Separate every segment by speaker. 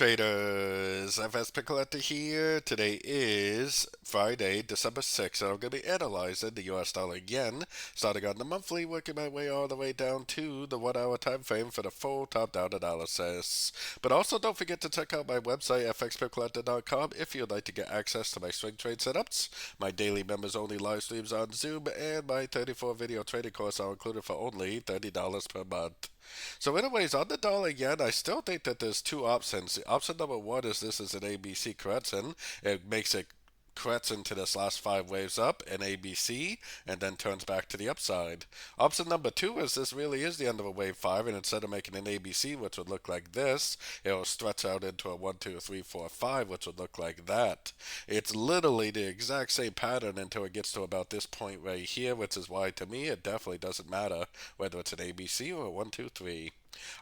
Speaker 1: Traders, FX Pip Collector here. Today is Friday, December 6th, and I'm going to be analyzing the US dollar yen, starting on the monthly, working my way all the way down to the 1 hour time frame for the full top-down analysis. But also don't forget to check out my website, fxpipcollector.com, if you'd like to get access to my swing trade setups, my daily members-only live streams on Zoom, and my 34-video trading course are included for only $30 per month. So anyways, on the dollar yen, I still think that there's two options. Option number one is this is an ABC correction. It makes it corrects into this last 5 waves up in ABC and then turns back to the upside. Option number two is this really is the end of a wave 5, and instead of making an ABC, which would look like this, it will stretch out into a 1, 2, 3, 4, 5, which would look like that. It's literally the exact same pattern until it gets to about this point right here, which is why to me it definitely doesn't matter whether it's an ABC or a 1, 2, 3.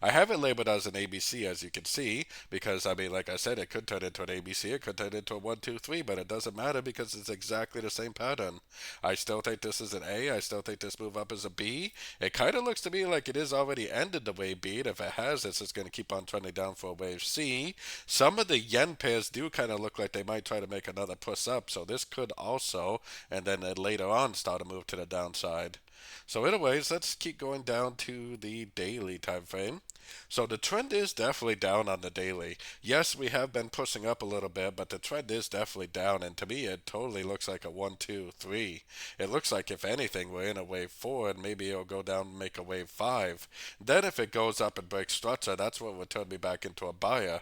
Speaker 1: I have it labeled as an ABC, as you can see, because, I mean, like I said, it could turn into an ABC, it could turn into a 1, 2, 3, but it doesn't matter because it's exactly the same pattern. I still think this is an A, I still think this move up is a B. It kind of looks to me like it is already ended the wave B, and if it has, it's just going to keep on trending down for a wave C. Some of the yen pairs do kind of look like they might try to make another push up, so this could also, and then later on, start a move to the downside. So anyways, let's keep going down to the daily time frame. So the trend is definitely down on the daily. Yes, we have been pushing up a little bit, but the trend is definitely down, and to me it totally looks like a 1, 2, 3. It looks like if anything we're in a wave 4 and maybe it'll go down and make a wave 5. Then if it goes up and breaks structure, that's what would turn me back into a buyer.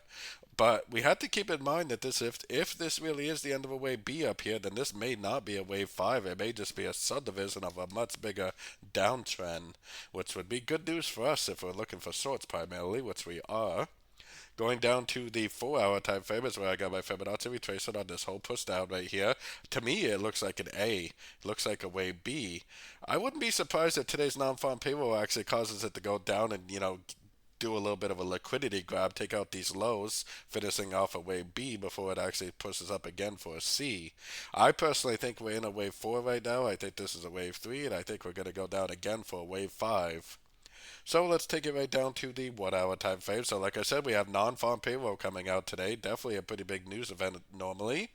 Speaker 1: But we have to keep in mind that this, if this really is the end of a wave B up here, then this may not be a wave 5. It may just be a subdivision of a much bigger downtrend, which would be good news for us if we're looking for shorts primarily, which we are. Going down to the 4 hour time frame is where I got my Fibonacci retracement on this whole push down right here. To me, it looks like an A. It looks like a wave B. I wouldn't be surprised if today's non-farm payroll actually causes it to go down and, do a little bit of a liquidity grab, take out these lows, finishing off a wave B before it actually pushes up again for a C. I personally think we're in a wave 4 right now. I think this is a wave 3, and I think we're going to go down again for a wave 5. So let's take it right down to the 1 hour time frame. So like I said, we have non-farm payroll coming out today. Definitely a pretty big news event normally.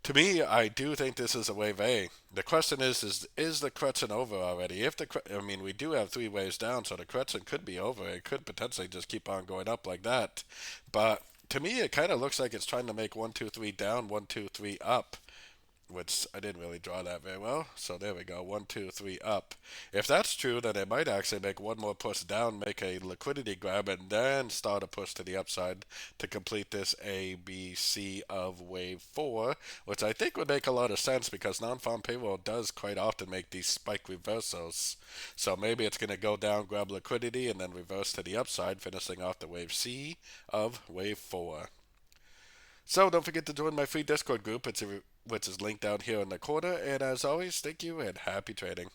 Speaker 1: To me, I do think this is a wave A. The question is the correction over already? If I mean, we do have 3 waves down, so the correction could be over. It could potentially just keep on going up like that. But to me, it kind of looks like it's trying to make 1, 2, 3 down, 1, 2, 3 up, which I didn't really draw that very well. So there we go, 1, 2, 3 up. If that's true, then it might actually make one more push down, make a liquidity grab, and then start a push to the upside to complete this ABC of wave 4, which I think would make a lot of sense because non-farm payroll does quite often make these spike reversals. So maybe it's going to go down, grab liquidity, and then reverse to the upside, finishing off the wave C of wave 4. So don't forget to join my free Discord group, which is linked down here in the corner. And as always, thank you and happy trading.